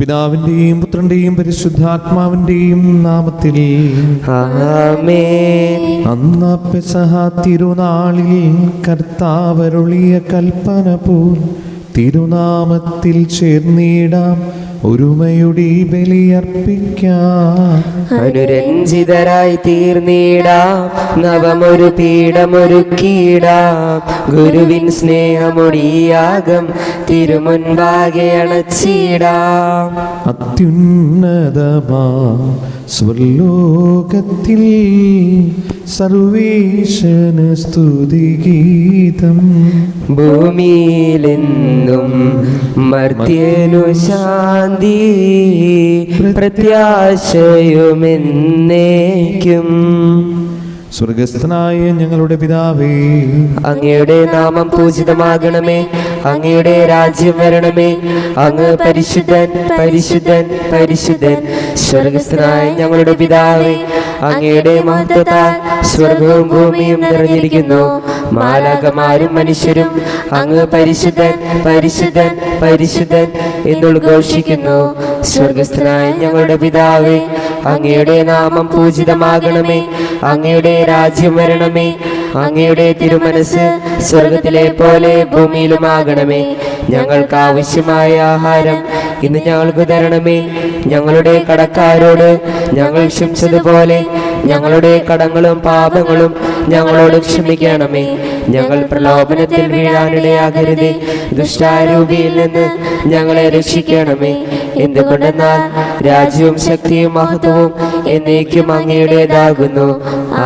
പിതാവിന്റെയും പുത്രന്റെയും പരിശുദ്ധാത്മാവിന്റെയും നാമത്തിൽ ആമേൻ. അന്ന് പെസഹ തിരുനാളിൽ കർത്താവരുളിയ കൽപ്പന പോൽ തിരുനാമത്തിൽ ചേർന്നിടാം, ഒരുമയുടെ ബലിയർപ്പിക്കാം. അനുരഞ്ജിതരായി തീർന്നിടാം, നവമൊരു പീഠമൊരുക്കിയിടാം. ഗുരുവിൻ സ്നേഹമൊടിയാകം തിരുമുൻപാകെ അണച്ചിടാം. അത്യുന്നതമാ സ്വർലോകത്തിൽ സർവേശന് സ്തുതിഗീതം. ഭൂമിയിലെന്നും മർത്യനു ശാന്തി, പ്രത്യാശയുമെന്നേക്കും. സ്വർഗസ്ഥനായ ഞങ്ങളുടെ പിതാവേ, അങ്ങയുടെ നാമം പൂജിതമാകണമേ, അങ്ങയുടെ രാജ്യം വരണമേ. അങ്ങ് പരിശുദ്ധൻ പരിശുദ്ധൻ പരിശുദ്ധൻ. സ്വർഗസ്ഥനായ ഞങ്ങളുടെ പിതാവേ, അങ്ങയുടെ മഹത്വത്താൽ സ്വർഗവും ഭൂമിയും നിറഞ്ഞിരിക്കുന്നു. മാലാഖമാരും മനുഷ്യരും അങ്ങ് പരിശുദ്ധൻ പരിശുദ്ധൻ പരിശുദ്ധൻ എന്നുദ്ഘോഷിക്കുന്നു. സ്വർഗസ്ഥനായ ഞങ്ങളുടെ പിതാവേ, അങ്ങയുടെ നാമം പൂജിതമാകണമേ, അങ്ങയുടെ രാജ്യം വരണമേ. അങ്ങയുടെ തിരുമനസ് സ്വർഗത്തിലെ പോലെ ഭൂമിയിലുമാകണമേ. ഞങ്ങൾക്ക് ആവശ്യമായ ആഹാരം ഇന്ന് ഞങ്ങൾക്ക് തരണമേ. ഞങ്ങളുടെ കടക്കാരോട് ഞങ്ങൾ ക്ഷമിച്ചതുപോലെ ഞങ്ങളുടെ കടങ്ങളും പാപങ്ങളും ഞങ്ങളോട് ക്ഷമിക്കണമേ. ഞങ്ങൾ പ്രലോഭനത്തിൽ വീഴാനിടയാകരുതേ, ദുഷ്ടാരൂപിയിൽ നിന്ന് ഞങ്ങളെ രക്ഷിക്കണമേ. എന്തുകൊണ്ടെന്നാൽ രാജ്യവും ശക്തിയും മഹത്വവും എന്നേക്കും അങ്ങയുടേതാകുന്നു.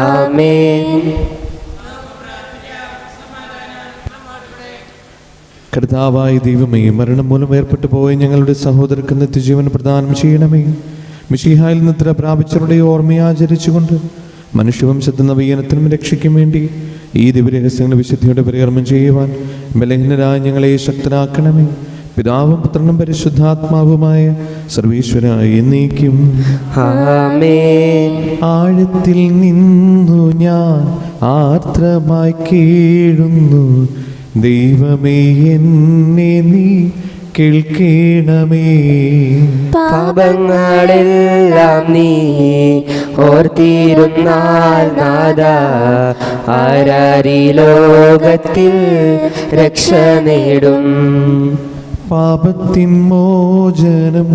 ആമേൻ. കർത്താവായ ദൈവമേ, മരണം മൂലം ഏർപ്പെട്ടു പോയ ഞങ്ങളുടെ സഹോദരർക്ക് നിത്യജീവൻ പ്രദാനം ചെയ്യണമേ. മിശിഹായിൽ നിദ്ര പ്രാപിച്ചവരുടെ ഓർമ്മയാചരിച്ചുകൊണ്ട് മനുഷ്യവംശത്തിന് നവീകരണത്തിനും രക്ഷയ്ക്കും വേണ്ടി ഈ ദിവ്യരഹസ്യങ്ങൾ വിശുദ്ധിയോടെ പരികർമ്മം ചെയ്യുവാൻ ബലഹീനരായ ഞങ്ങളെ ശക്തരാക്കണമേ. പിതാവും പുത്രനും പരിശുദ്ധാത്മാവുമായ സർവീശ്വരായ എന്നേക്കും ആമേൻ. ആഴത്തിൽ നിന്നു ഞാൻ ആർദ്രമായി കേഴുന്നു, ദൈവമേ എന്നെ നീ കേൾക്കണമേ. പാപങ്ങളെല്ലാം നീ ഓർത്തിരുന്നാൽ നാഥാ, ആരാരീ ലോകത്തിൽ രക്ഷ നേടും. പാപത്തിൻ മോചനം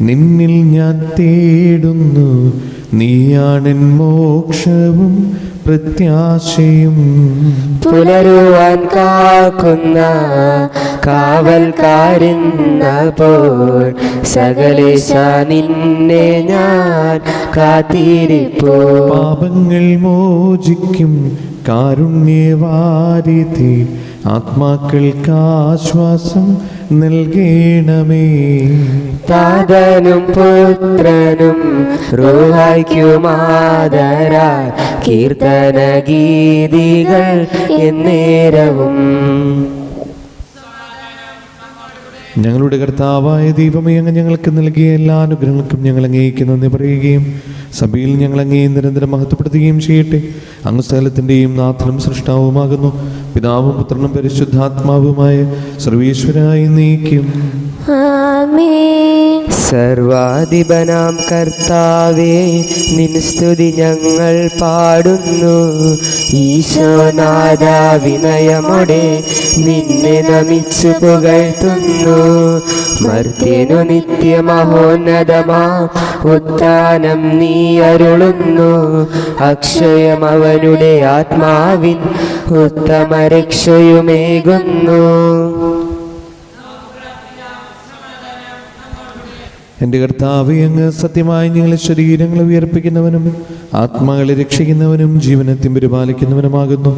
നിന്നിൽ ഞാൻ തേടുന്നു, നീയാണെൻ മോക്ഷവും പ്രത്യാശയും. പുലരുവാൻ കാക്കുന്ന കാവൽക്കാരെന്ന പോൽ സകലേശ നിന്നെ ഞാൻ കാത്തിരിപ്പോ. പാപങ്ങൾ മോചിക്കും കാരുണ്യവാരിധി, ആത്മാക്കൾക്ക് ആശ്വാസം നൽകണമേ. താതനും പുത്രനും റൂഹായ്ക്കുമാദരാ കീർത്തന ഗീതികൾ എന്നേരവും. ഞങ്ങളുടെ കർത്താവായ ദൈവമേ, അങ്ങ് ഞങ്ങൾക്ക് നൽകിയ എല്ലാ അനുഗ്രഹങ്ങൾക്കും ഞങ്ങൾ അങ്ങേക്ക് നന്ദി പറയുകയും സഭയിൽ ഞങ്ങൾ അങ്ങേ നിരന്തരം മഹത്വപ്പെടുത്തുകയും ചെയ്യട്ടെ. അങ്ങ് സകലത്തിൻ്റെയും നാഥനും സൃഷ്ടാവുമാകുന്നു. പിതാവും പുത്രനും പരിശുദ്ധാത്മാവുമായ സർവീശ്വരായി നീക്കും. സർവാധിപനാം കർത്താവേ, നിൻ സ്തുതി ഞങ്ങൾ പാടുന്നു. ഈശോനാഥ, വിനയമോടെ നിന്നെ നമിച്ചു പുകഴ്ത്തുന്നു. മർത്യനു നിത്യമഹോന്നതമാ ഉത്ഥാനം നീ അരുളുന്നു. അക്ഷയം അവനുടെ ആത്മാവിൻ ഉത്തമ രക്ഷയുമേകുന്നു. എൻ്റെ കർത്താവേ, അങ്ങ് സത്യമായി ഞങ്ങളെ ശരീരങ്ങളെ ഉയർപ്പിക്കുന്നവനും ആത്മാക്കളെ രക്ഷിക്കുന്നവനും ജീവനത്തെ പരിപാലിക്കുന്നവനുമാകുന്നു.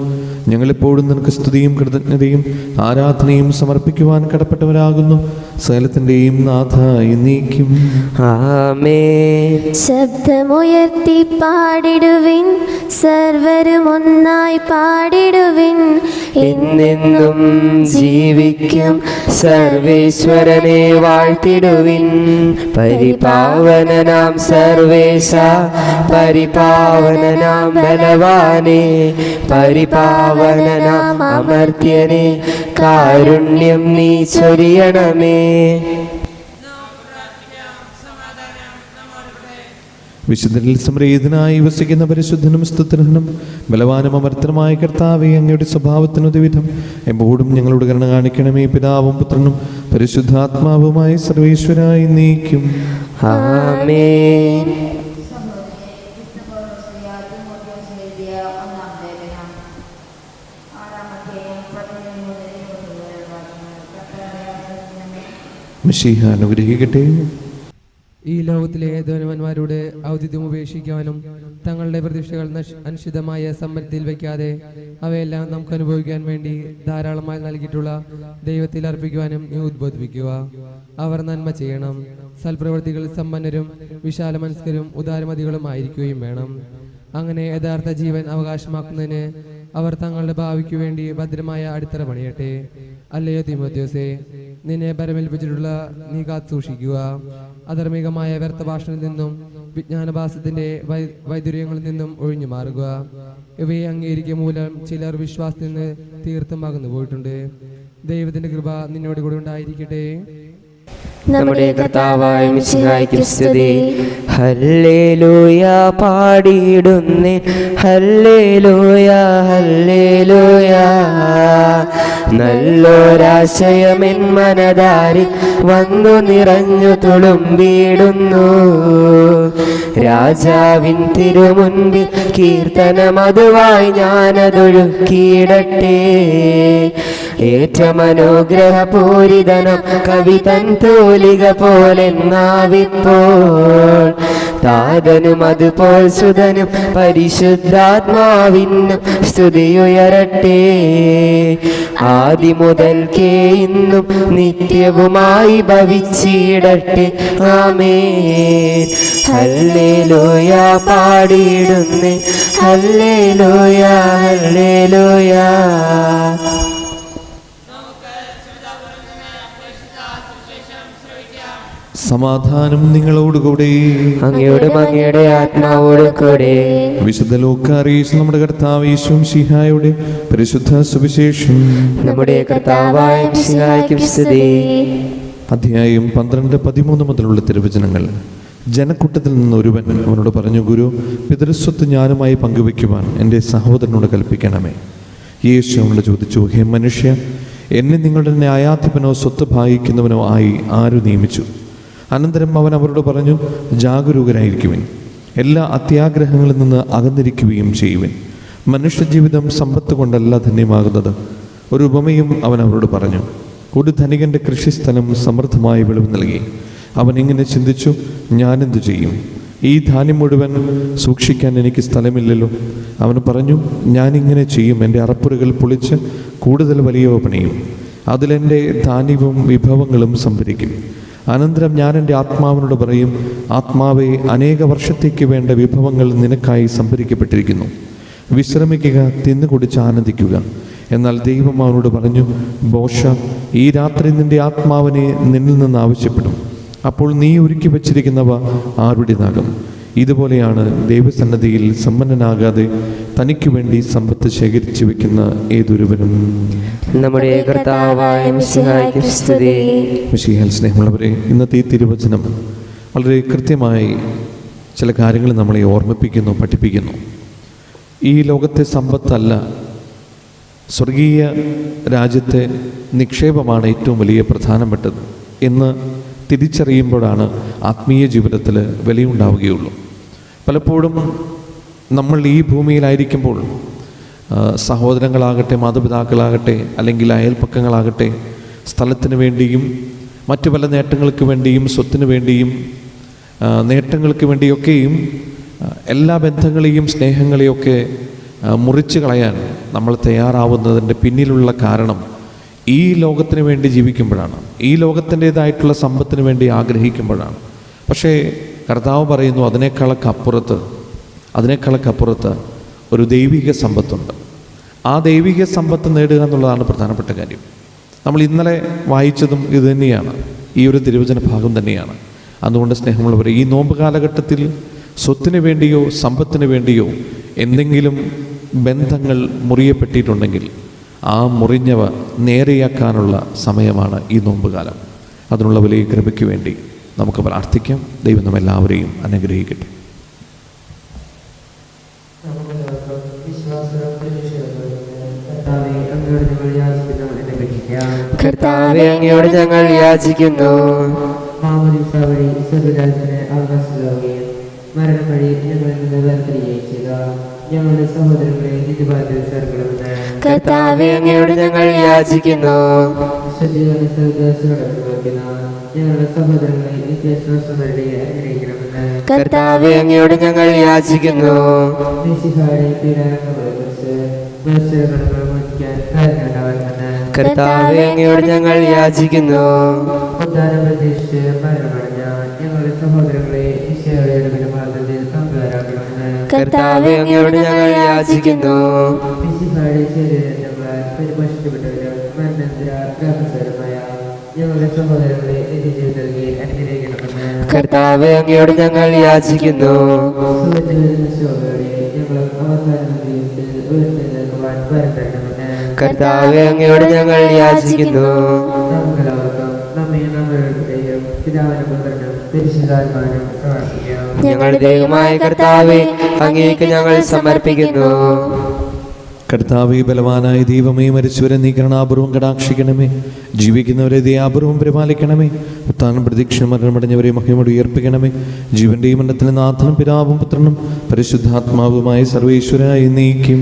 ഞങ്ങളെപ്പോഴും നിനക്ക് സ്തുതിയും കൃതജ്ഞതയും ആരാധനയും സമർപ്പിക്കുവാൻ കടപ്പെട്ടവരാകുന്നു. സകലത്തിൻ്റെയും നാഥ എന്നേക്കും ആമേൻ. ശബ്ദമുയർത്തി പാടിടുവിൻ, സർവരും ഒന്നായി പാടിടുവിൻ. എന്നെന്നും ജീവിക്കും സർവേശ്വരനെ വാഴ്ത്തിടുവിൻ. പരിപാവനനാം സർവേശ, പരിപാവനനാം ബലവാനെ, പരിപാവനനാം അമർത്യനെ, കാരുണ്യം നീ ചൊരിയണമേ. വിശുദ്ധരിൽ സംപ്രീതനായി വസിക്കുന്ന പരിശുദ്ധനും സ്തുത്യർഹനും ബലവാനും അമർത്തനുമായ കർത്താവേ, അങ്ങയുടെ സ്വഭാവത്തിനൊരു വിധം എപ്പോഴും ഞങ്ങളോട് കരുണ കാണിക്കണമേ. പിതാവും പുത്രനും പരിശുദ്ധാത്മാവുമായ സർവേശ്വരായി നീക്കും. ആമേൻ. മിശിഹ അനുഗ്രഹിക്കട്ടെ. ഈ ലോകത്തിലെ ധനവാന്മാരോട് ഔദിത്യം ഉപേക്ഷിക്കാനും തങ്ങളുടെ പ്രതീക്ഷകൾ അനിശ്ചിതമായ സമ്പത്തിൽ വയ്ക്കാതെ അവയെല്ലാം നമുക്ക് അനുഭവിക്കാൻ വേണ്ടി ധാരാളമായി നൽകിയിട്ടുള്ള ദൈവത്തിൽ അർപ്പിക്കുവാനും നീ ഉദ്ബോധിപ്പിക്കുക. അവർ നന്മ ചെയ്യണം, സൽപ്രവൃത്തികൾ സമ്പന്നരും വിശാല മനസ്കരും ഉദാരമതികളും ആയിരിക്കുകയും വേണം. അങ്ങനെ യഥാർത്ഥ ജീവൻ അവകാശമാക്കുന്നതിന് അവർ തങ്ങളുടെ ഭാവിക്ക് വേണ്ടി ഭദ്രമായ അടിത്തറ പണിയട്ടെ. അല്ലയോ തീമോഥെയോസേ, നിന്നെ പരമേൽപ്പിച്ചിട്ടുള്ള നീ കാത്തു സൂക്ഷിക്കുക. അധർമ്മികമായ വ്യർത്ഥ ഭാഷണിൽ നിന്നും വിജ്ഞാനഭാസത്തിന്റെ വൈദുര്യങ്ങളിൽ നിന്നും ഒഴിഞ്ഞു മാറുക. ഇവയെ അംഗീകരിക്കുക മൂലം ചിലർ വിശ്വാസത്തിൽ നിന്ന് തീർത്തും അകന്നു പോയിട്ടുണ്ട്. ദൈവത്തിന്റെ കൃപ നിന്നോട് കൂടെ ഉണ്ടായിരിക്കട്ടെ. നമ്മുടെ കർത്താവായ മിശിഹായ്ക്ക് സ്തുതി. ഹല്ലേലൂയ പാടിയിടുന്നേ, ഹല്ലേലൂയ ഹല്ലേലൂയ. നല്ലൊരാശയമെൻ മനതാരിൽ വന്നു നിറഞ്ഞു തുളുമ്പിടുന്നു. രാജാവിൻ തിരുമുൻപിൽ കീർത്തനമതുവായി ഞാനതൊഴുക്കിയിടട്ടെ. ഏറ്റമനുഗ്രഹപൂരിതനം കവിതൻ തൂലിക പോലെ നാവിപ്പോൾ. താതനും അതുപോൽ സുതനും പരിശുദ്ധാത്മാവിനും സ്തുതിയുയരട്ടെ. ആദി മുതൽക്കേ ഇന്നും നിത്യവുമായി ഭവിച്ചിടട്ടെ. ആമേൻ. ഹല്ലേലൂയ പാടിയിടുന്നേ, ഹല്ലേലൂയ ഹല്ലേലൂയ. സമാധാനം നിങ്ങളോടുകൂടെ. അങ്ങയോടും അങ്ങയുടെ ആത്മാവോടും കൂടെ. വിശുദ്ധ ലൂക്കാറിയിച്ച നമ്മുടെ കർത്താവ് യേശു മിശിഹായുടെ പരിശുദ്ധ സുവിശേഷം. നമ്മുടെ കർത്താവായ മിശിഹായ്ക്ക് സ്തുതി. അധ്യായം 12-13 മുതലുള്ള തിരുവചനങ്ങൾ. ജനക്കൂട്ടത്തിൽ നിന്ന് ഒരുവൻ അവനോട് പറഞ്ഞു, ഗുരു, പിതൃസ്വത്ത് ഞാനുമായി പങ്കുവെക്കുവാൻ എൻ്റെ സഹോദരനോട് കൽപ്പിക്കണമേ. യേശു അവനോട് ചോദിച്ചു, ഹേ മനുഷ്യ, എന്നെ നിങ്ങളുടെ ന്യായാധിപനോ സ്വത്ത് ഭാഗിക്കുന്നവനോ ആയി ആരു നിയമിച്ചു? അനന്തരം അവൻ അവരോട് പറഞ്ഞു, ജാഗരൂകരായിരിക്കുവിൻ, എല്ലാ അത്യാഗ്രഹങ്ങളിൽ നിന്ന് അകന്നിരിക്കുകയും ചെയ്യുവിൻ. മനുഷ്യജീവിതം സമ്പത്ത് കൊണ്ടല്ല ധന്യമാകുന്നത്. ഒരു ഉപമയും അവൻ അവരോട് പറഞ്ഞു. ഒരു ധനികൻ്റെ കൃഷിസ്ഥലം സമൃദ്ധമായി വിളവ് നൽകി. അവൻ ഇങ്ങനെ ചിന്തിച്ചു, ഞാനെന്തു ചെയ്യും? ഈ ധാന്യം മുഴുവൻ സൂക്ഷിക്കാൻ എനിക്ക് സ്ഥലമില്ലല്ലോ. അവൻ പറഞ്ഞു, ഞാനിങ്ങനെ ചെയ്യും, എൻ്റെ അറപ്പുരകൾ പൊളിച്ച് കൂടുതൽ വലിയവ പണിയും. അതിലെൻ്റെ ധാന്യവും വിഭവങ്ങളും സംഭരിക്കും. അനന്തരം ഞാൻ എൻ്റെ ആത്മാവിനോട് പറയും, ആത്മാവെ, അനേക വർഷത്തേക്ക് വേണ്ട വിഭവങ്ങൾ നിനക്കായി സംഭരിക്കപ്പെട്ടിരിക്കുന്നു. വിശ്രമിക്കുക, തിന്നുകുടിച്ച് ആനന്ദിക്കുക. എന്നാൽ ദൈവം അവനോട് പറഞ്ഞു, ബോഷ, ഈ രാത്രി നിൻ്റെ ആത്മാവിനെ നിന്നിൽ നിന്ന് ആവശ്യപ്പെടും. അപ്പോൾ നീ ഒരുക്കി വച്ചിരിക്കുന്നവ ആരുടേതാകും? ഇതുപോലെയാണ് ദൈവസന്നദ്ധിയിൽ സമ്പന്നനാകാതെ തനിക്ക് വേണ്ടി സമ്പത്ത് ശേഖരിച്ചു വെക്കുന്ന ഏതൊരുവനും. നമ്മുടെ കർത്താവായ മിശിഹായ്ക്ക് സ്തുതി. മിശിഹായിൽ സ്നേഹമുള്ളവരെ, ഇന്നത്തെ ഈ തിരുവചനം വളരെ കൃത്യമായി ചില കാര്യങ്ങൾ നമ്മളെ ഓർമ്മിപ്പിക്കുന്നു, പഠിപ്പിക്കുന്നു. ഈ ലോകത്തെ സമ്പത്തല്ല, സ്വർഗീയ രാജ്യത്തെ നിക്ഷേപമാണ് ഏറ്റവും വലിയ പ്രധാനപ്പെട്ടത് എന്ന് തിരിച്ചറിയുമ്പോഴാണ് ആത്മീയ ജീവിതത്തിൽ വിലയുണ്ടാവുകയുള്ളൂ. പലപ്പോഴും നമ്മൾ ഈ ഭൂമിയിലായിരിക്കുമ്പോൾ സഹോദരങ്ങളാകട്ടെ, മാതാപിതാക്കളാകട്ടെ, അല്ലെങ്കിൽ അയൽപ്പക്കങ്ങളാകട്ടെ, സ്ഥലത്തിന് വേണ്ടിയും മറ്റു പല നേട്ടങ്ങൾക്ക് വേണ്ടിയും സ്വത്തിന് വേണ്ടിയും നേട്ടങ്ങൾക്ക് വേണ്ടിയൊക്കെയും എല്ലാ ബന്ധങ്ങളെയും സ്നേഹങ്ങളെയൊക്കെ മുറിച്ച് കളയാൻ നമ്മൾ തയ്യാറാവുന്നതിൻ്റെ പിന്നിലുള്ള കാരണം ഈ ലോകത്തിന് വേണ്ടി ജീവിക്കുമ്പോഴാണ്, ഈ ലോകത്തിൻ്റേതായിട്ടുള്ള സമ്പത്തിന് വേണ്ടി ആഗ്രഹിക്കുമ്പോഴാണ്. പക്ഷേ കർത്താവ് പറയുന്നു, അതിനേക്കാളൊക്കെ അപ്പുറത്ത് ഒരു ദൈവിക സമ്പത്തുണ്ട്. ആ ദൈവിക സമ്പത്ത് നേടുക എന്നുള്ളതാണ് പ്രധാനപ്പെട്ട കാര്യം. നമ്മൾ ഇന്നലെ വായിച്ചതും ഇത് തന്നെയാണ്, ഈ ഒരു തിരുവചന ഭാഗം തന്നെയാണ്. അതുകൊണ്ട് സ്നേഹമുള്ളവരെ, ഈ നോമ്പ് കാലഘട്ടത്തിൽ സ്വത്തിന് വേണ്ടിയോ സമ്പത്തിന് വേണ്ടിയോ എന്തെങ്കിലും ബന്ധങ്ങൾ മുറിയപ്പെട്ടിട്ടുണ്ടെങ്കിൽ ആ മുറിഞ്ഞവ നേരെയാക്കാനുള്ള സമയമാണ് ഈ നോമ്പുകാലം. അതിനുള്ള വലിയ കൃപയ്ക്ക് വേണ്ടി നമുക്ക് പ്രാർത്ഥിക്കാം. ദൈവം നമ്മെല്ലാവരെയും അനുഗ്രഹിക്കട്ടെ. കർത്താവേ അങ്ങയോട് ഞങ്ങൾ യാചിക്കുന്നു. മാമോദീസ വഴി സ്വർഗ്ഗരാജ്യത്തിന് അവകാശമാവുകയും മരണം വഴി ഞങ്ങളിൽ നിന്ന് വേർപിരിയുകയും ചെയ്ത ഞങ്ങളുടെ സഹോദരങ്ങളെ നിത്യഭാഗ്യത്തിൽ ചേർക്കണമെന്ന് കർത്താവേ അങ്ങയോട് ഞങ്ങൾ യാചിക്കുന്നു. ഞങ്ങളുടെ സഹോദരങ്ങളെ നിത്യശ്വാസങ്ങളുടെ അനുഗ്രഹിക്കണമെന്ന് കർത്താവേ അങ്ങയോട് ഞങ്ങൾ യാചിക്കുന്നു. മിശിഹായുടെ പീഡാനങ്ങളെക്കുറിച്ച് മനുഷ്യരുടെ മോചിക്കാൻ കാരണമുണ്ടാവണമെന്ന് കർത്താവേ അങ്ങയോട് ഞങ്ങൾ യാചിക്കുന്നു. ഉദ്ധാനം പ്രതീക്ഷിച്ച് മരണമടഞ്ഞ ഞങ്ങളുടെ സഹോദരങ്ങളെ ഈശോയുടെ മാർഗത്തിൽ പങ്കുവരാക്കണമെന്ന് കർത്താവേ അങ്ങയോട് ഞങ്ങൾ യാചിക്കുന്നു. മിശിഹായുടെ ശരീരങ്ങളാൽ പരിപോഷിക്കപ്പെട്ടവരും മരണാനന്തര ഗ്രാമസ്വരമായ ഞങ്ങളുടെ സഹോദരങ്ങളെ നിത്യജീവിതത്തിൽ അനുഗ്രഹിക്കണമെന്ന് കർത്താവേ അങ്ങയോട് ഞങ്ങൾ യാചിക്കുന്നു. ശോഭയോടെ ഞങ്ങൾ അവസാന ജീവിതത്തിൽ ഉയർത്തെഴുന്നേൽക്കുവാൻ വരപ്പെടണമെന്ന് കർത്താവേ അങ്ങയോട് ഞങ്ങൾ യാചിക്കുന്നു. നമുക്കെല്ലാവർക്കും നമ്മെ നമ്മളുടെയും പിതാവിനും പുത്രനും പരിശുദ്ധാത്മാവിനും സമർപ്പിക്കാം. ഞങ്ങളുടെ ദൈവമായ കർത്താവേ അങ്ങേക്ക് ഞങ്ങൾ സമർപ്പിക്കുന്നു. കർത്താവേ, ബലവാനായ ദൈവമേ, മരിച്ചവരെ നീ കരുണാപൂർവം കടാക്ഷിക്കണമേ. ജീവിക്കുന്നവരെ ദയാപൂർവം പരിപാലിക്കണമേ. ഉത്ഥാനം പ്രതീക്ഷ മരണമടഞ്ഞവരെ മഹിമയോടെ ഉയർപ്പിക്കണമേ. ജീവന്റെയും മരണത്തിലെ നാഥനും പിതാവും പുത്രനും പരിശുദ്ധാത്മാവുമായ സർവേശ്വരായ നീക്കും.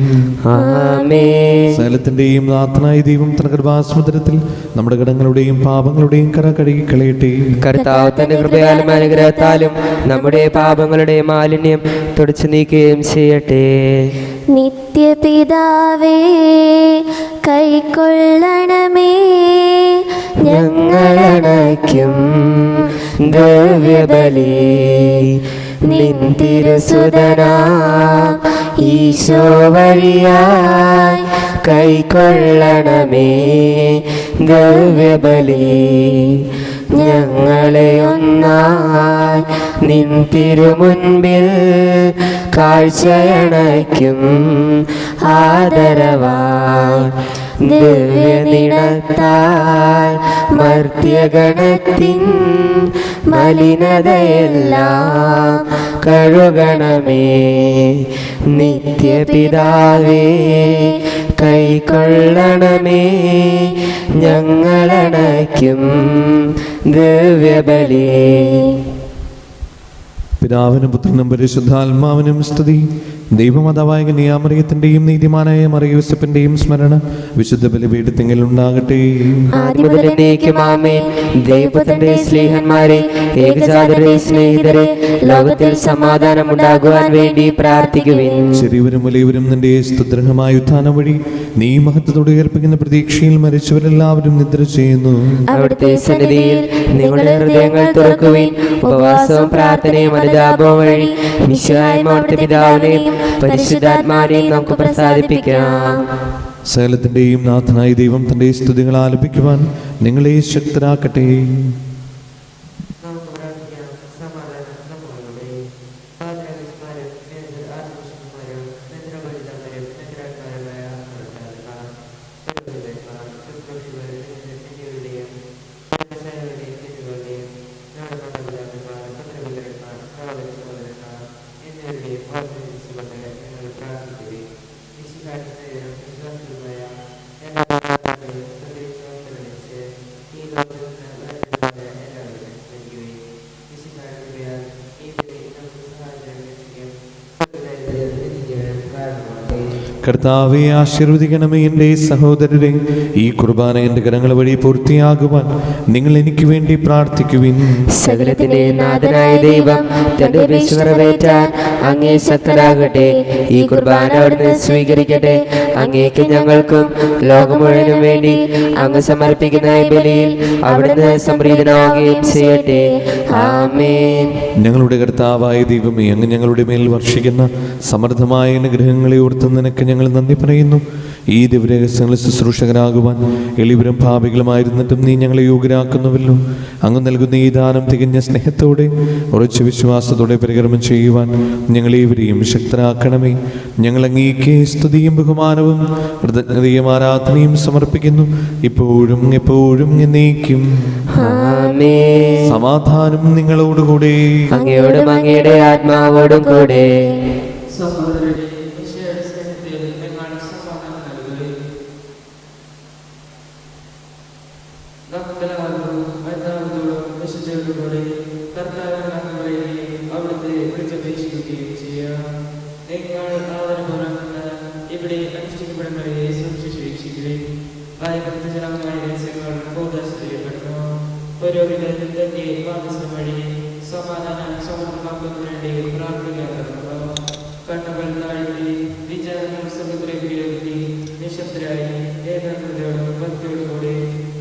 ആമേൻ. സകലത്തിന്റെയും നാഥനായ ദൈവം തന്റെ കൃപാസമുദ്രത്തിൽ നമ്മുടെ കടങ്ങളുടെയും പാപങ്ങളുടെയും കറ കഴുകി കളയട്ടെ. കർത്താവ് തന്റെ കൃപയാലും അനുഗ്രഹത്താലും നമ്മുടെ പാപങ്ങളുടെ മാലിന്യം തുടച്ചു നീക്കുകയും ചെയ്യട്ടെ. നിത്യപിതാവേ കൈക്കൊള്ളണമേ ഞങ്ങളണയ്ക്കും ദിവ്യബലി നിൻ തിരുസുതനാം ഈശോ വഴിയായി കൈക്കൊള്ളണമേ ദിവ്യബലി. ഞങ്ങളെ ഒന്നായി നിൻ തിരുമുൻപിൽ കാഴ്ചയണയ്ക്കും ആദരവായി ദിവ്യനിടത്താൽ മർത്യഗണത്തിൻ മലിനതയെല്ലാം കഴുകണമേ. നിത്യപിതാവേ കൈക്കൊള്ളണമേ ഞങ്ങളണയ്ക്കും ദിവ്യബലി. പിതാവിനും പുത്രനും പരിശുദ്ധാത്മാവിനും സ്തുതി. ദൈവമാതാവായ കന്യാമറിയത്തിന്റെയും നീതിമാനായ മറിയൂസപ്പിന്റെയും സ്മരണ വിശുദ്ധ ബലിപീഠത്തിങ്കൽ ഉണ്ടാകട്ടെ. ദൈവത്തിന്റെ സ്നേഹന്മാരെ, ഏകജാതരുടെ സ്നേഹിതരെ, ലോകത്തിൽ സമാധാനം ഉണ്ടാകുവാൻ വേണ്ടി പ്രാർത്ഥിക്കുവിൻ. ചെറിയവരും വലിയവരും നിന്റെ സ്തുത്യർഹമായ ഉത്ഥാനം വഴി നീ മഹത്വത്തോടെ ഉയർപ്പിക്കുന്ന പ്രതീക്ഷയിൽ മരിച്ചവരെല്ലാവരും നിദ്ര ചെയ്യുന്നു. അവിടുത്തെ സന്നിധിയിൽ നിങ്ങളുടെ ഹൃദയങ്ങൾ തുറക്കുവിൻ. ഉപവാസവും പ്രാർത്ഥനയും അനുതാപവും വഴി മിശിഹായുടെ പിതാവിനെയും പരിശുദ്ധാത്മാവിനെയും നമുക്ക് പ്രസാദിപ്പിക്കാം. സകലത്തിന്റെയും നാഥനായ ദൈവം തന്റെ സ്തുതികൾ ആലപിക്കുവാൻ നിങ്ങളെ ശക്തരാക്കട്ടെ. കർത്താവെ, ആശീർവദിക്കണമേ. എൻ്റെ സഹോദരരെ, ഈ കുർബാന എൻ്റെ കരങ്ങൾ വഴി പൂർത്തിയാകുവാൻ നിങ്ങൾ എനിക്ക് വേണ്ടി പ്രാർത്ഥിക്കുവിൻ. സകലത്തിന്റെ നാഥനായ ദൈവം തന്റെ വിശ്വറവേറ്റാൻ അങ്ങേ ശക്തരാകട്ടെ. ഈ കുർബാന അവിടുന്ന് സ്വീകരിക്കട്ടെ. അങ്ങേക്ക് ഞങ്ങൾക്കും ലോകം മുഴുവനും വേണ്ടി അങ്ങ് സമർപ്പിക്കുന്ന ഈ ബലിയിൽ അവിടുന്ന് സംപ്രീതനാവുകയും ചെയ്യട്ടെ. ആമേൻ. ഞങ്ങളുടെ കർത്താവായ ദൈവമേ, അങ്ങ് ഞങ്ങളുടെ മേൽ വർഷിക്കുന്ന സമൃദ്ധമായ അനുഗ്രഹങ്ങളെ ഓർത്ത് നിനക്ക് ഞങ്ങൾ നന്ദി പറയുന്നു. ഈ ദിവ്യരഹസ്യങ്ങളിൽ ശുശ്രൂഷകരാകുവാൻ എളിവരും പാപികളുമായിരുന്നിട്ടും നീ ഞങ്ങളെ യോഗ്യരാക്കുന്നുവല്ലോ. അങ്ങ് നൽകുന്ന ഈ ദാനം തികഞ്ഞ സ്നേഹത്തോടെ ഉറച്ച വിശ്വാസത്തോടെ പരികർമ്മം ചെയ്യുവാൻ ഞങ്ങളേവരെയും ശക്തരാക്കണമേ. ഞങ്ങൾ അങ്ങേക്ക് സ്തുതിയും ബഹുമാനവും കൃതജ്ഞതയും ആരാധനയും സമർപ്പിക്കുന്നു, ഇപ്പോഴും എപ്പോഴും എന്നേക്കും. ആമേൻ. സമാധാനം നിങ്ങളോടുകൂടെ. അങ്ങയോടും അങ്ങയുടെ ആത്മാവോടും കൂടെ. വിശ്വാസത്തോടുകൂടി കർത്താവ് അവിടുത്തെ വിളിച്ചപേക്ഷിക്കുകയും ചെയ്യാം. നിങ്ങൾ ആദരപൂർവ്വം ഇവിടെ അനുഷ്ഠിക്കപ്പെടുന്നവരെ സൂക്ഷിച്ച് വീക്ഷിക്കുകയും ഭയഭക്തജനമായ രഹസ്യങ്ങൾ ബോധപ്പെടുന്നു. പുരോഹിതൻ തന്റെ വാദസ്ഥ വഴി സമാധാനം സമർത്ഥമാക്കുന്നതിന് വേണ്ടി പ്രാർത്ഥിക്കാറുണ്ടോ? കണ്ണുകൾ താഴ്ത്തി വിചാരങ്ങൾ സമുദ്രത്തിൽ ഉയർത്തി നിശബ്ദരായി ഏകാഗ്രതയോടും ഭക്തിയോടുകൂടി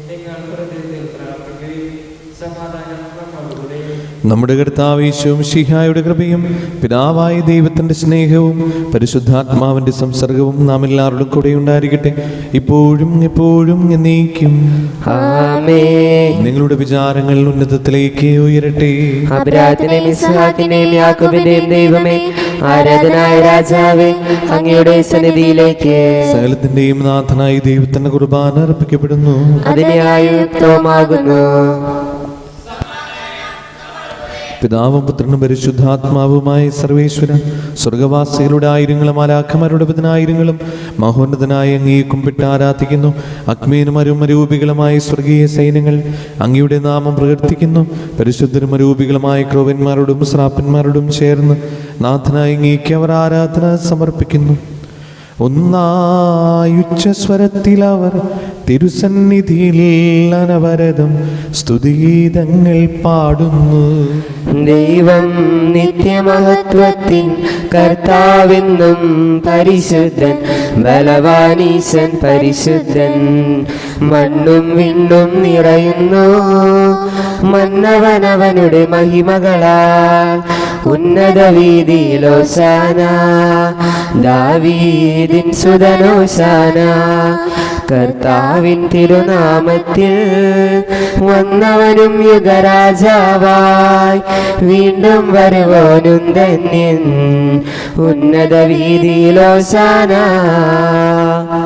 നിങ്ങൾ ഹൃദയത്തിൽ പ്രാർത്ഥിക്കുകയും സമാധാനം നമ്മളുകൂടെ. നമ്മുടെ കർത്താവ് യേശു മിശിഹായുടെ കൃപയും പിതാവായ ദൈവത്തിന്റെ സ്നേഹവും പരിശുദ്ധാത്മാവിന്റെ സംസർഗവും നാം എല്ലാവരുടെ കൂടെ ഉണ്ടായിരിക്കട്ടെ, ഇപ്പോഴും എപ്പോഴും എന്നേക്കും. ആമേൻ. നിങ്ങളുടെ വിചാരങ്ങൾ ഉന്നതത്തിലേക്ക് ഉയരട്ടെ. അബ്രാഹാത്തിന്റെയും ഇസ്ഹാക്കിന്റെയും യാക്കോബിന്റെയും ദൈവമേ, ആരാധനായ രാജാവേ, അങ്ങയുടെ സന്നിധിയിലേക്ക് സകലത്തിന്റെയും നാഥനായി ദൈവത്തിന്റെ കുർബാന അർപ്പിക്കപ്പെടുന്നു. അതിനെ ആയുക്തമാകുന്നു. പിതാവും പുത്രനും പരിശുദ്ധാത്മാവുമായ സർവേശ്വരൻ, സ്വർഗവാസികളുടെ ആയിരങ്ങളും മാലാഖമാരുടെ പതിനായിരങ്ങളും മഹോന്നതനായ അങ്ങയെ കുമ്പിട്ട് ആരാധിക്കുന്നു. അഗ്മേനും അരൂപികളുമായ സ്വർഗീയ സൈന്യങ്ങൾ അങ്ങയുടെ നാമം പ്രകീർത്തിക്കുന്നു. പരിശുദ്ധരും അരൂപികളുമായ ക്രോവന്മാരോടും ശ്രാപ്പന്മാരോടും ചേർന്ന് നാഥനായ അങ്ങേക്ക് അവർ ആരാധന സമർപ്പിക്കുന്നു. ഒന്നായുച്ചസ്വരത്തിൽ അവർ തിരുസന്നിധിയിൽ അനവരതം സ്തുതിഗീതങ്ങൾ പാടുന്നു. ദൈവം നിത്യമഹത്വത്തിൻ കർത്താവെന്നും പരിശുദ്ധൻ, ബലവാനീശൻ പരിശുദ്ധൻ. മണ്ണും വിണ്ണും നിറയുന്നു മന്നവനവനുടെ മഹിമകളാൽ. ഉന്നത വീതിയിലോശാന, ദാവീദിൻ സുതനോശാന. കർത്താവിൻ തിരുനാമത്തിൽ വന്നവനും യുഗരാജാവായി വീണ്ടും വരുവോനും ധന്യൻ. ഉന്നത വീതിയിലോശാന.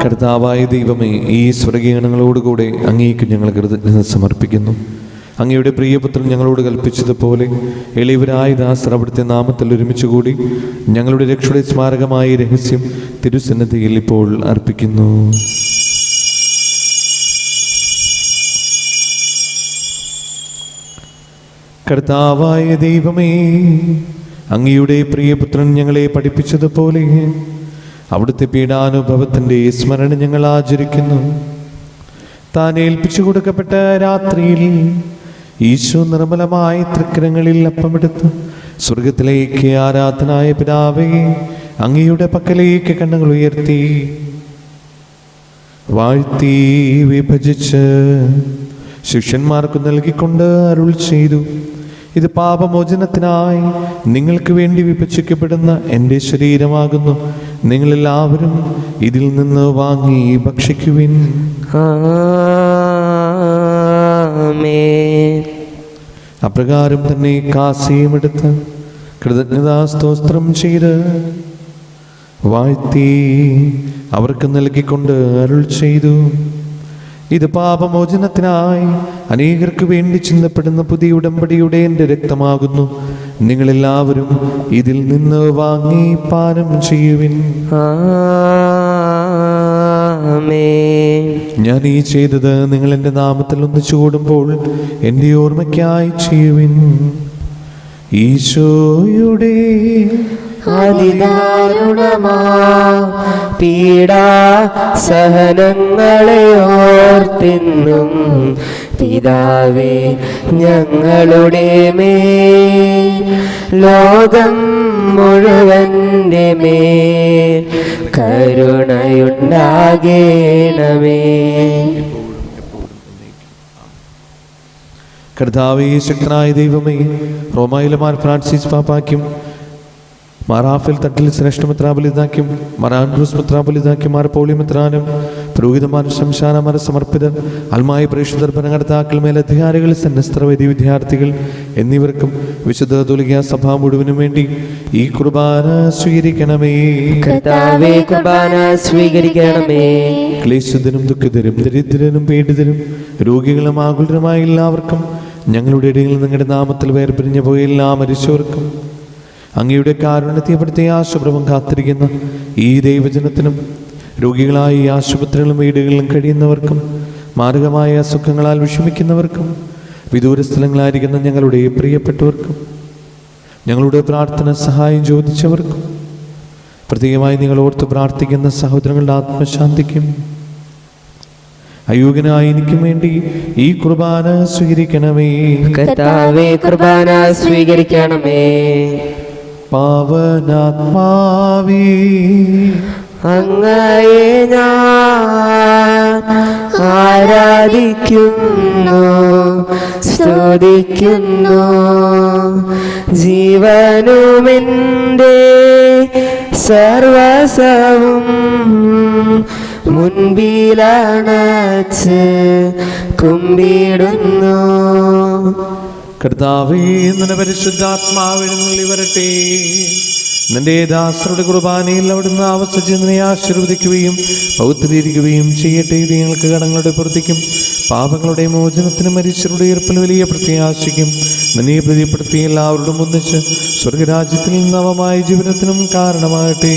കർത്താവായ ദൈവമേ, ഈ സ്വർഗീയഗണങ്ങളോടുകൂടെ അങ്ങേക്ക് ഞങ്ങൾ കൃതജ്ഞത സമർപ്പിക്കുന്നു. അങ്ങയുടെ പ്രിയപുത്രൻ ഞങ്ങളോട് കൽപ്പിച്ചതുപോലെ എളിയവരായ ദാസർ അവിടുത്തെ നാമത്തിൽ ഒരുമിച്ചുകൂടി ഞങ്ങളുടെ രക്ഷയുടെ സ്മാരകമായ രഹസ്യം തിരുസന്നിധിയിൽ ഇപ്പോൾ അർപ്പിക്കുന്നു. കർത്താവായ ദൈവമേ, അങ്ങയുടെ പ്രിയപുത്രൻ ഞങ്ങളെ പഠിപ്പിച്ചതുപോലെ അവിടുത്തെ പീഡാനുഭവത്തിൻ്റെ സ്മരണ ഞങ്ങൾ ആചരിക്കുന്നു. താൻ ഏൽപ്പിച്ചു കൊടുക്കപ്പെട്ട രാത്രിയിൽ ഈശോ നിർമ്മലമായ തൃക്കരങ്ങളിൽ അപ്പമെടുത്ത് സ്വർഗത്തിലേക്ക് ആരാധനായ പിതാവേ, അങ്ങയുടെ പക്കലേക്ക് കണ്ണുകൾ ഉയർത്തി വാഴ്ത്തി വിഭജിച്ച് ശിഷ്യന്മാർക്ക് നൽകിക്കൊണ്ട് അരുൾ ചെയ്തു: ഇത് പാപമോചനത്തിനായി നിങ്ങൾക്ക് വേണ്ടി വിഭജിക്കപ്പെടുന്ന എൻ്റെ ശരീരമാകുന്നു. നിങ്ങളെല്ലാവരും ഇതിൽ നിന്ന് വാങ്ങി ഭക്ഷിക്കുവിൻ. ആമേൻ. അപ്രകാരം തന്നെ കാസിയുമെടുത്ത് കൃതജ്ഞതാസ്തോത്രം ചെയ്ത് വാഴ്ത്തി അവർക്ക് നൽകിക്കൊണ്ട് അരുൾ ചെയ്തു: ഇത് പാപമോചനത്തിനായി അനേകർക്ക് വേണ്ടി ചിന്തപ്പെടുന്ന പുതിയ ഉടമ്പടിയുടെ എൻ്റെ രക്തമാകുന്നു. നിങ്ങളെല്ലാവരും ഇതിൽ നിന്ന് വാങ്ങി പാനം ചെയ്യുവിൻ. ആമേൻ. ഞാൻ ഈ ചെയ്തത് നിങ്ങൾ എൻ്റെ നാമത്തിൽ ഒന്നിച്ചു കൂടുമ്പോൾ എൻ്റെ ഓർമ്മയ്ക്കായി ചെയ്യുവിൻ. ഈശോയുടെ അതിദാരുണമാ പീഡാ സഹനങ്ങളെ ഓർത്തിന്നും പിതാവേ ഞങ്ങളുടെ മേൽ ലോകം മുഴുവൻ്റെ മേൽ കരുണയുണ്ടാകേണമേ. കർത്താവേ, ശക്തനായ ദൈവമേ, റോമായിലെ മാർ ഫ്രാൻസിസ് പാപ്പാക്കും മാറാഫിൽ തട്ടിൽ ശ്രേഷ്ഠമിത്രാപലിതാക്കും മറാൻഡ്രൂസ് മിത്രാപലിതാക്കും മാർ പൗളിമിത്രാനും പുരോഹിതന്മാരും ശംശാനമാർ സമർപ്പിതർ അൽമായ പ്രേക്ഷിതർ ഭരണകർത്താക്കൾ മേലധികാരികൾ സന്നസ്ത്രവൈദ്യ വിദ്യാർത്ഥികൾ എന്നിവർക്കും വിശുദ്ധ കത്തോലിക്കാ സഭ മുഴുവനും വേണ്ടി ഈ കുർബാന സ്വീകരിക്കണമേ. കർത്താവേ, കുർബാന സ്വീകരിക്കണമേ. ക്ലേശിതരും ദുഃഖിതരും ദരിദ്രരും പീഡിതരും രോഗികളും ആകുലരുമായ എല്ലാവർക്കും ഞങ്ങളുടെ ഇടയിൽ നിങ്ങളുടെ നാമത്തിൽ വേർപിരിഞ്ഞു പോയ എല്ലാ മരിച്ചവർക്കും അങ്ങയുടെ കാരുണ്യത്തെ പ്രത്യേക ആശുപ്രഭം കാത്തിരിക്കുന്ന ഈ ദൈവജനത്തിനും രോഗികളായ ഈ ആശുപത്രികളും വീടുകളിലും കഴിയുന്നവർക്കും മാരകമായ അസുഖങ്ങളാൽ വിഷമിക്കുന്നവർക്കും വിദൂര സ്ഥലങ്ങളായിരിക്കുന്ന ഞങ്ങളുടെ പ്രിയപ്പെട്ടവർക്കും ഞങ്ങളുടെ പ്രാർത്ഥന സഹായം ചോദിച്ചവർക്കും പ്രത്യേകമായി നിങ്ങൾ ഓർത്ത് പ്രാർത്ഥിക്കുന്ന സഹോദരങ്ങളുടെ ആത്മശാന്തിക്കും അയോഗ്യനായ എനിക്കും വേണ്ടി ഈ കുർബാന സ്വീകരിക്കണമേ. കർത്താവേ, കുർബാന സ്വീകരിക്കണമേ. പാവനാത്മാവേ, അങ്ങയെ ഞാൻ ആരാധിക്കുന്നു, സ്തുതിക്കുന്നു. ജീവനുമെൻ്റെ സർവസവും മുൻപിലണച്ച് കുമ്പിടുന്നു. കർത്താവേ, നിന്റെ പരിശുദ്ധാത്മാവ് എഴുന്നള്ളി വരട്ടെ. നിന്റെ ദാസരുടെ കുർബാനയിൽ അവിടുന്ന് ആവസിച്ച് ആശീർവദിക്കുകയും പൗത്രീകരിക്കുകയും ചെയ്യട്ടെ. ഇത് ഞങ്ങൾക്ക് കടങ്ങളുടെ പ്രവൃത്തിക്കും പാപങ്ങളുടെ മോചനത്തിനും മരിച്ചവരുടെ ഉയർപ്പിന് വലിയ പ്രത്യാശയ്ക്കും നിന്നെ പ്രീതിപ്പെടുത്തി എല്ലാവരോടും ഒന്നിച്ച് സ്വർഗരാജ്യത്തിൽ നവമായ ജീവിതത്തിനും കാരണമാകട്ടെ.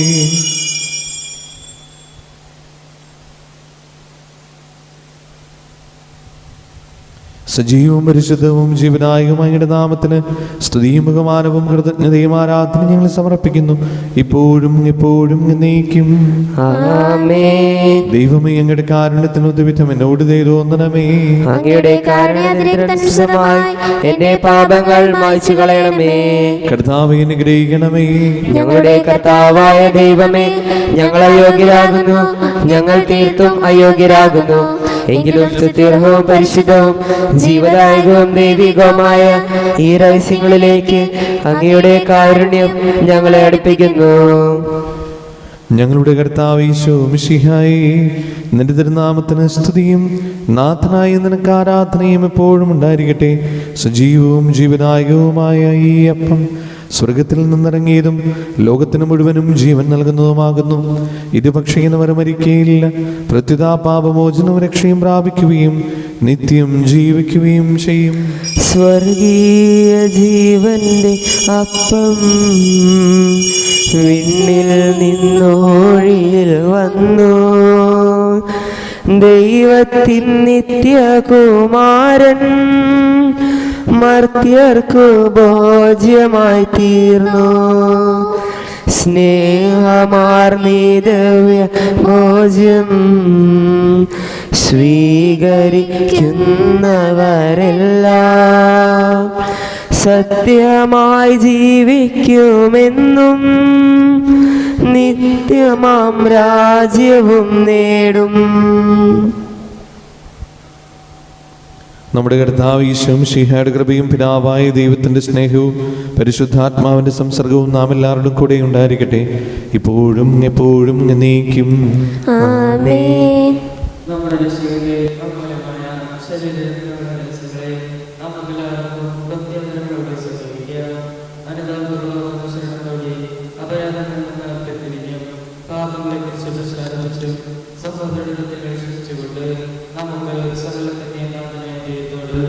സജീവവും പരിശുദ്ധവും ജീവനായകമായ അങ്ങയുടെ നാമത്തിന് സ്തുതിയും ബഹുമാനവും കൃതജ്ഞതയും ആരാധന ഞങ്ങൾ സമർപ്പിക്കുന്നു, ഇപ്പോഴും എപ്പോഴും എന്നേക്കും. ആമേൻ. ദൈവമേ, അങ്ങയുടെ കാരുണ്യത്തിന് ഉദ്വിധം എന്നോട് തോന്നണമേ. അങ്ങയുടെ കാരുണ്യാതിരിക്തനുസൃതമായി എന്റെ പാപങ്ങൾ മായ്ച്ചു കളയണമേ. കർത്താവേ, അനുഗ്രഹിക്കണമേ. ഞങ്ങളുടെ കർത്താവായ ദൈവമേ, ഞങ്ങൾ അയോഗ്യരാകുന്നു, ഞങ്ങൾ തീർത്തും അയോഗ്യരാകുന്നു. എങ്കിലും സ്തുത്യർഹവും പരിശുദ്ധവും ജീവദായകവും ദൈവികവുമായ ഈ രഹസ്യങ്ങളിലേക്ക് അങ്ങയുടെ കാരുണ്യം ഞങ്ങളെ അടുപ്പിക്കുന്നു. ഞങ്ങളുടെ കർത്താവ് ഈശോ മിശിഹായേ, നിന്റെ തിരുനാമത്തിന് സ്തുതിയും നാഥനായ നിനക്ക് ആരാധനയും എപ്പോഴും ഉണ്ടായിരിക്കട്ടെ. സജീവവും ജീവനായകവുമായ ഈ അപ്പം സ്വർഗത്തിൽ നിന്നിറങ്ങിയതും ലോകത്തിന് മുഴുവനും ജീവൻ നൽകുന്നതുമാകുന്നു. ഇത് ഭക്ഷിക്കുന്നവർ മരിക്കുകയില്ല, പ്രത്യുത പാപമോചനവും രക്ഷയും പ്രാപിക്കുകയും നിത്യം ജീവിക്കുകയും ചെയ്യും. സ്വർഗീയ ജീവന്റെ അപ്പം വിണ്ണിൽ നിന്നോഴിയിൽ വന്നു. ദൈവത്തിൻ നിത്യകുമാരൻ മർത്യർക്കു ഭോജ്യമായി തീർന്നു. സ്നേഹമാർന്നീ ദിവ്യ ഭോജ്യം സ്വീകരിക്കുന്നവരെല്ലാം സത്യമായി ജീവിക്കുമെന്നും നിത്യമാം രാജ്യവും നേടും. നമ്മുടെ കർത്താവ് ഈശോ മിശിഹായുടെ കൃപയും പിതാവായ ദൈവത്തിന്റെ സ്നേഹവും പരിശുദ്ധാത്മാവിന്റെ സംസർഗവും നാം എല്ലാവരുടെയും കൂടെ ഉണ്ടായിരിക്കട്ടെ, ഇപ്പോഴും എപ്പോഴും എന്നേക്കും. ആമേൻ. നമ്മുടെ രക്ഷകന്റെ അമൂല്യമായ ശരീരത്തിലുള്ള രഹസ്യങ്ങളെ നമുക്കെല്ലാവർക്കും ഭക്തിയോടെ സ്വീകരിക്കാം. അനുതാപപൂർവ്വം ശരണത്തോടെ അപരാധങ്ങളിൽ നിന്ന് പിന്തിരിഞ്ഞും പാപങ്ങളെക്കുറിച്ച് പശ്ചാത്തപിച്ചും സഹോദരത്തെ വിശ്വസിച്ചുകൊണ്ട് നമുക്ക് സകലത്തിന്റെ നാഥനായതോട്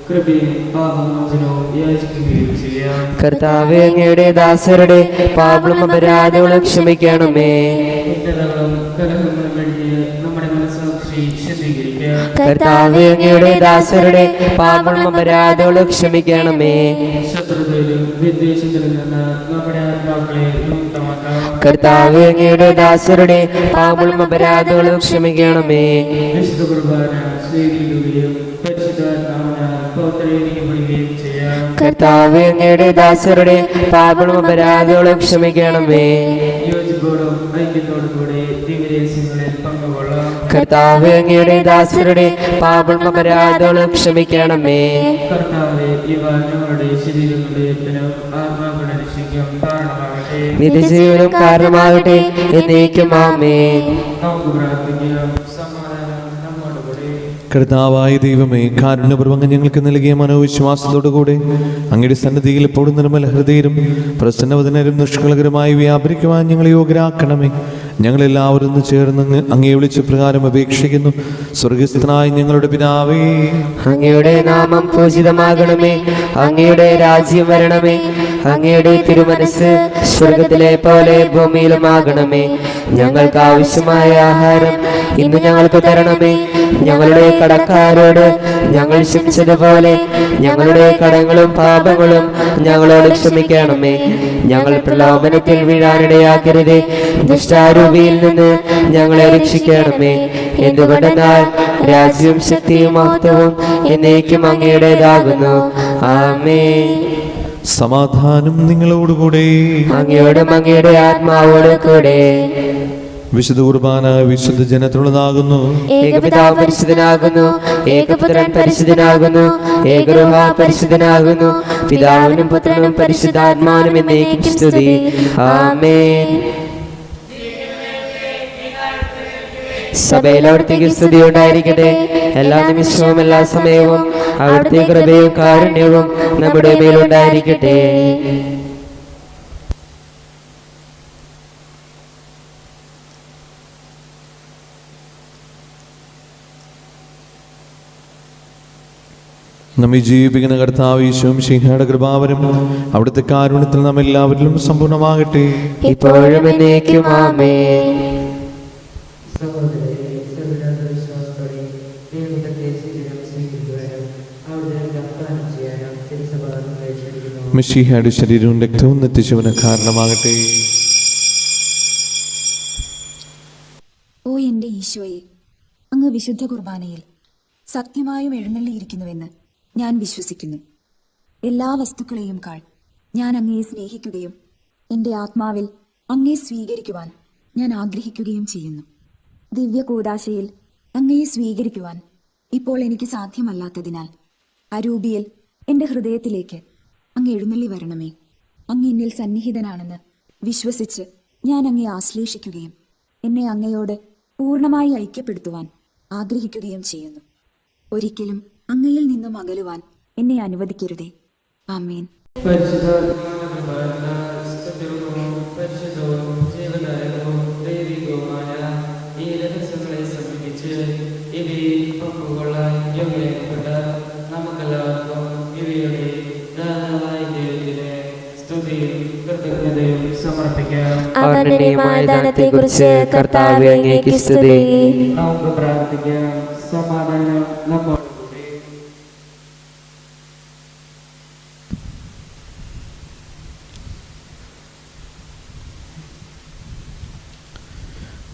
കൃപയും പാപമോചനവും യാചിക്കുകയും ചെയ്യാം. കർത്താവേ, അങ്ങയുടെ ദാസരുടെ പാപങ്ങളും അപരാധങ്ങളും ക്ഷമിക്കണമേ. കലഹങ്ങളും കഴിഞ്ഞ് നമ്മുടെ മനസ്സാക്ഷി ശുദ്ധീകരിക്കാം. കർത്താവേ, അങ്ങയുടെ ദാസരുടെ പാപങ്ങളും അപരാധങ്ങളും ക്ഷമിക്കണമേ. ശത്രുതയിലും വിദ്വേഷത്തിലും നിന്ന് നമ്മുടെ ആത്മാക്കളെ മുക്തമാക്കാം. കർത്താവേ, അങ്ങയുടെ ദാസരുടെ പാപങ്ങളും അപരാധങ്ങളും ക്ഷമിക്കണമേ. വിശുദ്ധ കുർബാന സ്വീകരിക്കുകയും പരിശുദ്ധാത്മാവിനാൽ പൗത്രീകരിക്കപ്പെടുകയും ചെയ്യാം. കർത്താവേ, അങ്ങയുടെ ദാസരുടെ പാപങ്ങളും അപരാധങ്ങളും ക്ഷമിക്കണമേ. യോജിപ്പോടും ഐക്യത്തോടും കൂടി ദിവ്യരഹസ്യങ്ങളിൽ പങ്കുകൊള്ളാം. കർത്താവേ, അങ്ങയുടെ ദാസരുടെ പാപങ്ങളും അപരാധങ്ങളും ക്ഷമിക്കണമേ. കർത്താവേ, ഇവ ഞങ്ങളുടെ ശരീരങ്ങളുടെ യത്നം ആത്മാക്കളുടെ രക്ഷയ്ക്കും കാരണമാകട്ടെ. നിത്യജീവനും കാരണമാകട്ടെ, എന്നേക്കും ആമേൻ. നമുക്ക് പ്രാർത്ഥിക്കാം. സമാധാനം നമ്മോടുകൂടി. കർത്താവായ ദൈവമേ, കാരുണ്യപൂർവ്വം ഞങ്ങൾക്ക് നൽകിയ മനോവിശ്വാസത്തോടുകൂടെ അങ്ങയുടെ സന്നിധിയിൽ എപ്പോഴും നിർമ്മല ഹൃദയരും പ്രസന്നവദനരും നിഷ്കളങ്കരുമായി വ്യാപരിക്കുവാൻ ഞങ്ങളെ യോഗ്യരാക്കണമേ. ഞങ്ങളെല്ലാവരും ചേർന്ന് അങ്ങയെ വിളിച്ച് പ്രകാരം അപേക്ഷിക്കുന്നു. സ്വർഗസ്ഥനായ ഞങ്ങളുടെ പിതാവേ, അങ്ങയുടെ നാമം പൂജിതമാകണമേ. അങ്ങയുടെ രാജ്യം വരണമേ. അങ്ങയുടെ തിരുമനസ് സ്വർഗത്തിലെ പോലെ ഭൂമിയിലുമാകണമേ. ഞങ്ങൾക്ക് ആവശ്യമായ ആഹാരം ഇന്ന് ഞങ്ങൾക്ക് തരണമേ. ഞങ്ങളുടെ കടക്കാരോട് ഞങ്ങൾ ക്ഷമിച്ചതുപോലെ ഞങ്ങളുടെ കടങ്ങളും പാപങ്ങളും ഞങ്ങളോട് ക്ഷമിക്കണമേ. ഞങ്ങൾ പ്രലോഭനത്തിൽ വീഴാനിടയാക്കരുതേ, ദുഷ്ടാരൂപിയിൽ നിന്ന് ഞങ്ങളെ രക്ഷിക്കണമേ. എന്തുകൊണ്ടെന്നാൽ രാജ്യവും ശക്തിയും മഹത്വവും എന്നേക്കും അങ്ങയുടേതാകുന്നു. ആമേൻ. സമാധാനം നിങ്ങളോടുകൂടെ. അങ്ങയോടും അങ്ങയുടെ ആത്മാവോട് കൂടെ. വിശുദ്ധ കുർബാന വിശുദ്ധ ജനത്തിനുള്ളതാകുന്നു. ഏകപിതാവ് പരിശുദ്ധനാകുന്നു, ഏകപുത്രൻ പരിശുദ്ധനാകുന്നു, ഏകരൂഹ പരിശുദ്ധനാകുന്നു. പിതാവിനും പുത്രനും പരിശുദ്ധാത്മാവിനും എന്നേക്കും സ്തുതി. ആമേൻ. സഭയിൽ അവിടുത്തേക്ക് സ്തുതി ഉണ്ടായിരിക്കട്ടെ. എല്ലാ നിമിഷവും എല്ലാ സമയവും അവിടുത്തെ കൃപയും കാരുണ്യവും നമ്മുടെ മേലുണ്ടായിരിക്കട്ടെ. നമ്മെ ജീവിപ്പിക്കുന്ന കർത്താവ് ഈശോയും മിശിഹായുടെ കൃപാവരം അവിടുത്തെ കാരുണ്യത്തിൽ നാം എല്ലാവരിലും സമ്പൂർണ്ണമാകട്ടെ. ഇപ്പോഴും എന്നേക്കും ആമേൻ. സഹോദരരെ, വിശ്വാസത്തോടെ ദൈവത്തെ ശരീരം സ്വീകരിക്കുവാനും അവിടെ വാഗ്ദാനം ചെയ്യാനും തിരുസഭ നമ്മളെ ക്ഷണിക്കുന്നു. മിശിഹായുടെ ശരീരവും രക്തവും നിത്യജീവന് കാരണമാകട്ടെ. ഓ എൻ്റെ ഈശോയെ, അങ്ങ് വിശുദ്ധ കുർബാനയിൽ സത്യമായും എഴുന്നള്ളിയിരിക്കുന്നുവെന്ന് ഞാൻ വിശ്വസിക്കുന്നു. എല്ലാ വസ്തുക്കളെയും കാൾ ഞാൻ അങ്ങയെ സ്നേഹിക്കുകയും എൻ്റെ ആത്മാവിൽ അങ്ങയെ സ്വീകരിക്കുവാൻ ഞാൻ ആഗ്രഹിക്കുകയും ചെയ്യുന്നു. ദിവ്യ കൂദാശയിൽ അങ്ങയെ സ്വീകരിക്കുവാൻ ഇപ്പോൾ എനിക്ക് സാധ്യമല്ലാത്തതിനാൽ അരൂപിയിൽ എൻ്റെ ഹൃദയത്തിലേക്ക് അങ്ങ് എഴുന്നള്ളി വരണമേ. അങ്ങ് എന്നിൽ സന്നിഹിതനാണെന്ന് വിശ്വസിച്ച് ഞാൻ അങ്ങയെ ആശ്ലേഷിക്കുകയും എന്നെ അങ്ങയോട് പൂർണ്ണമായി ഐക്യപ്പെടുത്തുവാൻ ആഗ്രഹിക്കുകയും ചെയ്യുന്നു. ഒരിക്കലും അങ്ങയിൽ നിന്നും അകലുവാൻ എന്നെ അനുവദിക്കരുതേ. ആമേൻ. പരിശുദ്ധവും ജീവദായകവും ദൈവികവുമായ ഈ രഹസ്യങ്ങളെ സംബന്ധിച്ച് ഇവയിൽ പങ്കുകൊള്ളാൻ യോഗ്യപ്പെട്ട നമുക്കെല്ലാവർക്കും ഇവയുടെ ദാതാവായ ദൈവത്തിന് സ്തുതിയും കൃതജ്ഞതയും സമർപ്പിക്കാം. അവർണ്ണനീയമായ ദാനത്തെക്കുറിച്ച് കർത്താവേ അങ്ങേക്ക് സ്തുതി. നമുക്ക് പ്രാർത്ഥിക്കാം. സമാധാനം നമ്മോടുകൂടി.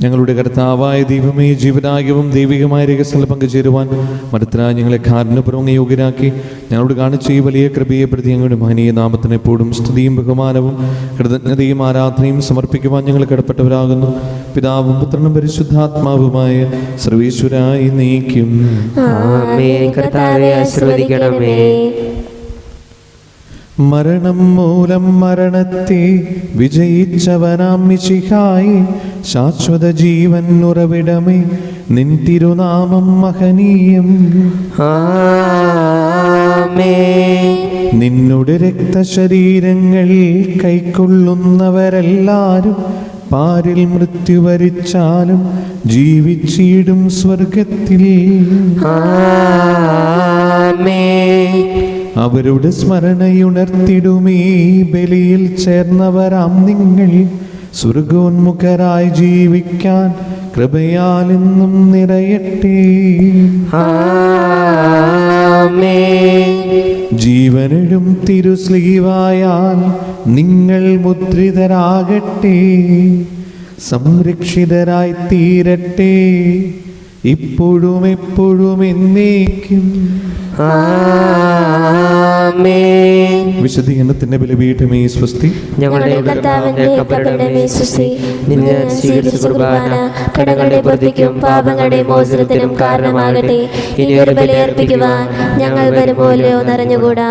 ഞങ്ങളുടെ കർത്താവായ ദൈവമേ, ജീവനായകവും ദൈവികമായ രഹസ്യങ്ങൾ പങ്കുചേരുവാൻ മരത്തിനായി ഞങ്ങളെ കാരുണ്യപൂർവ്വം യോഗ്യരാക്കി ഞങ്ങളോട് കാണിച്ച ഈ വലിയ കൃപയെ പ്രതി ഞങ്ങളുടെ മഹനീയ നാമത്തിന് എപ്പോഴും സ്തുതിയും ബഹുമാനവും കൃതജ്ഞതയും ആരാധനയും സമർപ്പിക്കുവാൻ ഞങ്ങൾ കടപ്പെട്ടവരാകുന്നു. പിതാവും പുത്രനും പരിശുദ്ധാത്മാവുമായ സർവേശ്വരായി നീക്കും. ആമേൻ. കർത്താവേ ആശീർവദിക്കണമേ. മരണം മൂലം മരണത്തെ വിജയിച്ചവനാം മിശിഹായി, ശാശ്വത ജീവൻ ഉറവിടമേ, നിൻ തിരുനാമം മഹനീയം. ആമേൻ. നിന്നുടെ രക്തശരീരങ്ങൾ കൈക്കൊള്ളുന്നവരെല്ലാരും പാരിൽ മൃത്യു വരിച്ചാലും ജീവിച്ചിടും സ്വർഗത്തിൽ. ആമേൻ. അവരുടെ സ്മരണയുണർത്തിടുമേ ബലിയിൽ ചേർന്നവരാം നിങ്ങൾ, സ്വർഗോന്മുഖരായി ജീവിക്കാൻ കൃപയാൽ എന്നും നിറയട്ടെ. ആമേൻ. ജീവനിടും തിരുസ്ലീവായാൽ നിങ്ങൾ മുദ്രിതരാകട്ടെ, സംരക്ഷിതരായി തീരട്ടെ, ഇപ്പോഴും എപ്പോഴും എന്നേക്കും. ആമേൻ. വിശുദ്ധീകരണത്തിന്റെ ബലിപീഠമേ സ്വസ്തി. ഞങ്ങളുടെ കർത്താവിന്റെ കബറിടമേ സ്വസ്തി. നിന്നെ സ്വീകരിച്ച കുർബാന കടങ്ങളുടെ പ്രതിക്കും പാപങ്ങളുടെ മോചനത്തിനും കാരണമാകട്ടെ. ഇനിയൊരു ബലിയർപ്പിക്കുവാൻ ഞങ്ങൾ വരുമോലെയോ നിറഞ്ഞുകൂടാ.